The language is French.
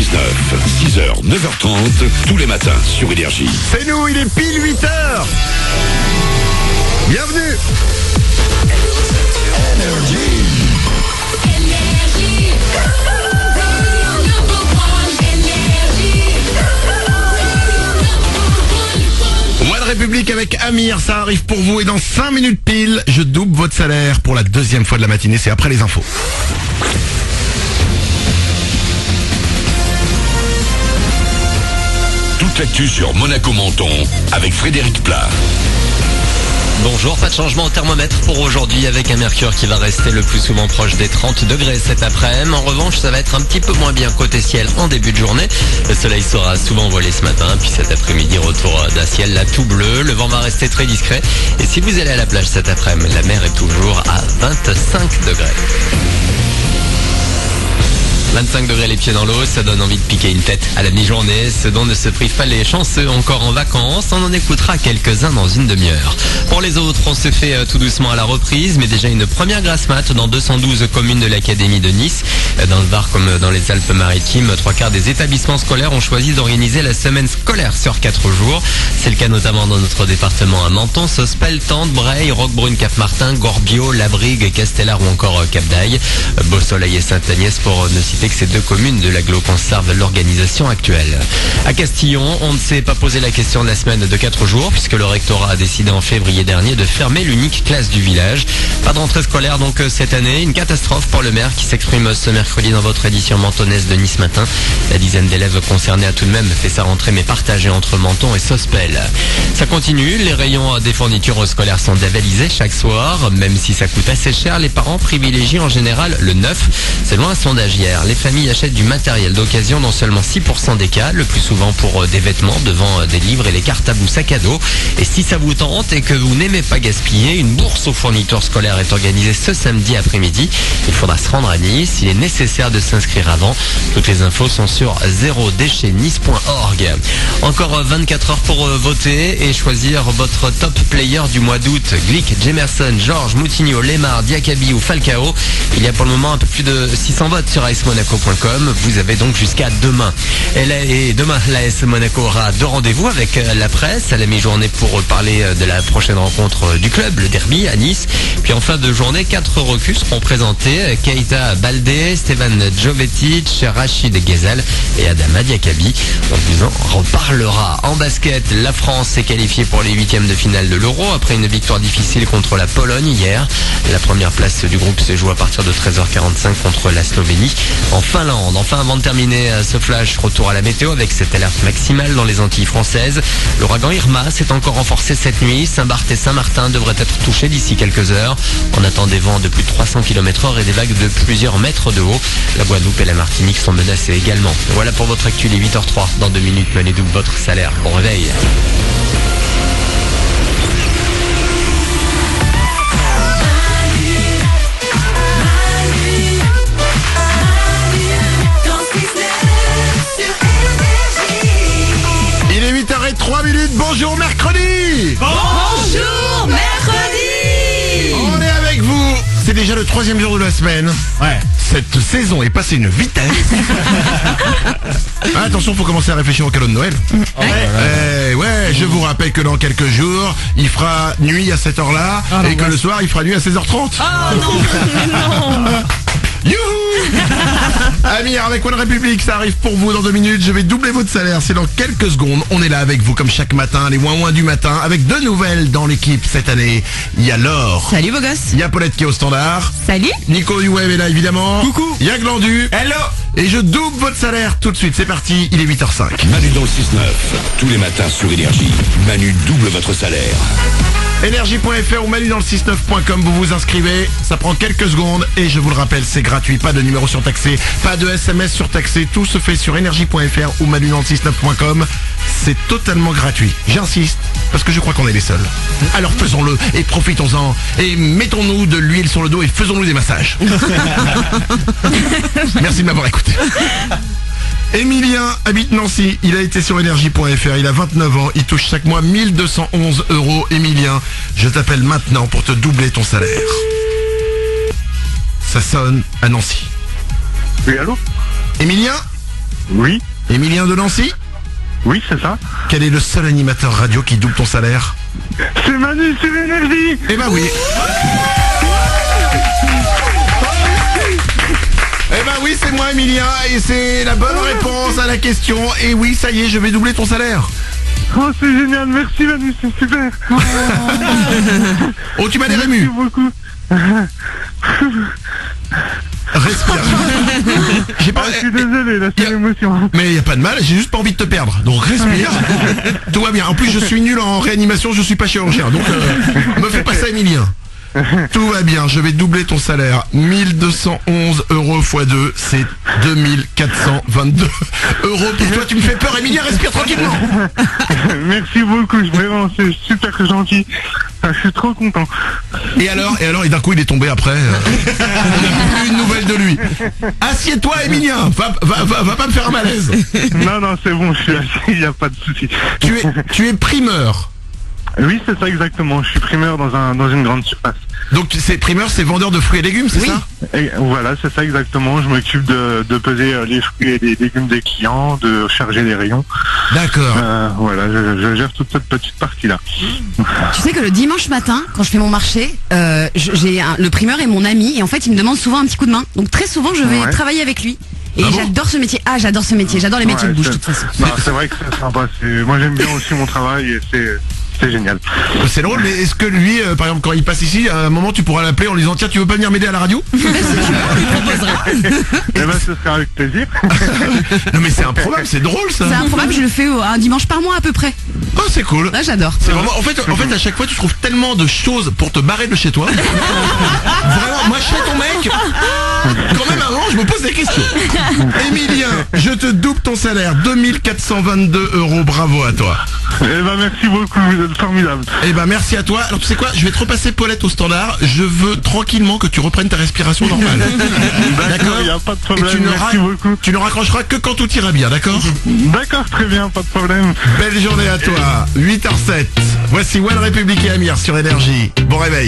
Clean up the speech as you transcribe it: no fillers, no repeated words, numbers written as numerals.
6h, 9h30, tous les matins sur Énergie. C'est nous, il est pile 8h. Bienvenue. One République avec Amir, ça arrive pour vous et dans 5 minutes pile, je double votre salaire pour la deuxième fois de la matinée, c'est après les infos. Toute l'actu sur Monaco Menton avec Frédéric Plat. Bonjour, pas de changement au thermomètre pour aujourd'hui avec un mercure qui va rester le plus souvent proche des 30 degrés cet après-midi. En revanche, ça va être un petit peu moins bien côté ciel en début de journée. Le soleil sera souvent voilé ce matin, puis cet après-midi, retour d'un ciel là tout bleu. Le vent va rester très discret. Et si vous allez à la plage cet après-midi, la mer est toujours à 25 degrés. 25 degrés les pieds dans l'eau, ça donne envie de piquer une tête à la mi-journée, ce dont ne se privent pas les chanceux encore en vacances. On en écoutera quelques-uns dans une demi-heure. Pour les autres, on se fait tout doucement à la reprise, mais déjà une première grasse mat dans 212 communes de l'Académie de Nice. Dans le Var comme dans les Alpes-Maritimes, 3/4 des établissements scolaires ont choisi d'organiser la semaine scolaire sur 4 jours. C'est le cas notamment dans notre département à Menton, Sospel, Tente, Breil, Roquebrune, Cap-Martin, Gorbio, Labrigue, Castellar ou encore Cap-d'Aille. Beausoleil et Sainte-Agnès pour ne citer que ces deux communes de l'agglo conservent l'organisation actuelle. À Castillon, on ne s'est pas posé la question de la semaine de 4 jours puisque le rectorat a décidé en février dernier de fermer l'unique classe du village. Pas de rentrée scolaire donc cette année, une catastrophe pour le maire qui s'exprime ce mercredi dans votre édition mentonnaise de Nice Matin. La dizaine d'élèves concernés a tout de même fait sa rentrée mais partagée entre Menton et Sospel. Ça continue, les rayons des fournitures scolaires sont dévalisés chaque soir. Même si ça coûte assez cher, les parents privilégient en général le neuf. Selon un sondage hier, les familles achètent du matériel d'occasion dans seulement 6% des cas, le plus souvent pour des vêtements devant des livres et les cartables ou sacs à dos. Et si ça vous tente et que vous n'aimez pas gaspiller, une bourse aux fournitures scolaires est organisée ce samedi après-midi. Il faudra se rendre à Nice, il est nécessaire de s'inscrire avant. Toutes les infos sont sur zerodéchetnice.org. Encore 24 heures pour voter et choisir votre top player du mois d'août. Glick, Jemerson, Georges, Moutinho, Lemar, Diakabi ou Falcao. Il y a pour le moment un peu plus de 600 votes sur ASMonaco.com. Vous avez donc jusqu'à demain. Et demain, l'AS Monaco aura 2 rendez-vous avec la presse à la mi-journée pour parler de la prochaine rencontre du club, le derby à Nice. Puis en fin de journée, 4 recrues seront présentés. Keita Baldé, Stevan Jovetic, Rachid Ghezal et Adama Diakabi. On vous en reparlera. En basket, la France s'est qualifiée pour les 8e de finale de l'Euro après une victoire difficile contre la Pologne hier. La première place du groupe se joue à partir de 13h45 contre la Slovénie en Finlande. Enfin, avant de terminer ce flash, retour à la météo avec cette alerte maximale dans les Antilles françaises. L'ouragan Irma s'est encore renforcé cette nuit. Saint-Barth et Saint-Martin devraient être touchés d'ici quelques heures. On attend des vents de plus de 300 km/h et des vagues de plusieurs mètres de haut. La Guadeloupe et la Martinique sont menacées également. Voilà pour votre actu, les 8h03. Dans 2 minutes, menez double votre salaire. Bon réveil. Il est 8h03, bonjour mercredi. Bonjour mercredi. On est avec vous. C'est déjà le 3e jour de la semaine. Ouais. Cette saison est passée une vitesse. Attention, faut commencer à réfléchir au cadeau de Noël. Ouais, je vous rappelle que dans quelques jours, il fera nuit à cette heure-là et que le soir, il fera nuit à 16h30. Oh non, non. Youhou. Amir avec One République, ça arrive pour vous dans 2 minutes. Je vais doubler votre salaire, c'est dans quelques secondes. On est là avec vous comme chaque matin, les ouin-ouin du matin, avec 2 nouvelles dans l'équipe cette année. Il y a Laure. Salut beau gosse. Il y a Paulette qui est au standard. Salut. Nico du web est là évidemment. Coucou. Il y a Glandu. Hello. Et je double votre salaire tout de suite. C'est parti, il est 8h05. Manu dans le 6-9, tous les matins sur Énergie. Manu double votre salaire. Énergie.fr ou manu dans le 69.com, vous vous inscrivez, ça prend quelques secondes et je vous le rappelle, c'est gratuit, pas de numéro surtaxé, pas de SMS surtaxé, tout se fait sur énergie.fr ou manu dans le 69.com, c'est totalement gratuit, j'insiste, parce que je crois qu'on est les seuls. Alors faisons-le et profitons-en et mettons-nous de l'huile sur le dos et faisons-nous des massages. Merci de m'avoir écouté. Emilien habite Nancy, il a été sur énergie.fr, il a 29 ans, il touche chaque mois 1211 €. Emilien, je t'appelle maintenant pour te doubler ton salaire. Ça sonne à Nancy. Oui, allô? Emilien? Oui, Emilien de Nancy? oui, c'est ça. Quel est le seul animateur radio qui double ton salaire? C'est Manu sur Énergie. Eh ben oui. Eh ben oui, c'est moi, Emilien, et c'est la bonne réponse à la question. Et oui, ça y est, je vais doubler ton salaire. Oh, c'est génial, merci Manu, c'est super. Oh, tu m'as Merci ému. beaucoup. Respire. J'ai pas... Je suis désolé, là, c'est l'émotion. Mais y a pas de mal, j'ai juste pas envie de te perdre. Donc respire. Tout va bien. En plus, je suis nul en réanimation, je suis pas chirurgien. Donc me fais pas ça, Emilien. Tout va bien, je vais doubler ton salaire. 1211 euros x 2, c'est 2422 euros pour toi. Tu me fais peur, Emilien, respire tranquillement. Merci beaucoup, vraiment, c'est super gentil. Je suis trop content. Et alors, et d'un coup, il est tombé après. On n'a plus une nouvelle de lui. Assieds-toi, Emilien. Va pas me faire un malaise. Non, c'est bon, je suis assis, il n'y a pas de souci. Tu es primeur. Oui, c'est ça exactement. Je suis primeur dans une grande surface. Donc c'est primeur, c'est vendeur de fruits et légumes, c'est ça? Et voilà, c'est ça exactement. Je m'occupe de peser les fruits et les légumes des clients, de charger les rayons. D'accord. Voilà, je gère toute cette petite partie-là. Tu sais que le dimanche matin, quand je fais mon marché, le primeur est mon ami et en fait il me demande souvent un petit coup de main. Donc très souvent je vais travailler avec lui. Et Ah bon j'adore ce métier. Ah, j'adore ce métier. J'adore les métiers de bouche de toute façon. Non, c'est vrai que c'est sympa. Moi j'aime bien aussi mon travail et c'est génial. C'est drôle, mais est-ce que lui, par exemple, quand il passe ici, à un moment, tu pourras l'appeler en lui disant tiens, tu veux pas venir m'aider à la radio? Eh ben, ce sera avec plaisir. Non, mais c'est improbable, c'est drôle ça. C'est improbable, je le fais un dimanche par mois à peu près. Oh, c'est cool. Là, j'adore. C'est vraiment, en fait, à chaque fois, tu trouves tellement de choses pour te barrer de chez toi. Vraiment, moi, chez ton mec, quand même, avant, je me pose des questions. Emilien, je te double ton salaire, 2422 euros, bravo à toi. Eh ben, merci beaucoup, vous êtes formidable. Eh ben merci à toi. Alors tu sais quoi, je vais te repasser Paulette au standard. Je veux tranquillement que tu reprennes ta respiration normale. D'accord, il n'y a pas de problème, merci beaucoup. Tu ne raccrocheras que quand tout ira bien, d'accord? D'accord, très bien, pas de problème. Belle journée à toi. 8h07. Voici One Republic et Amir sur Énergie. Bon réveil.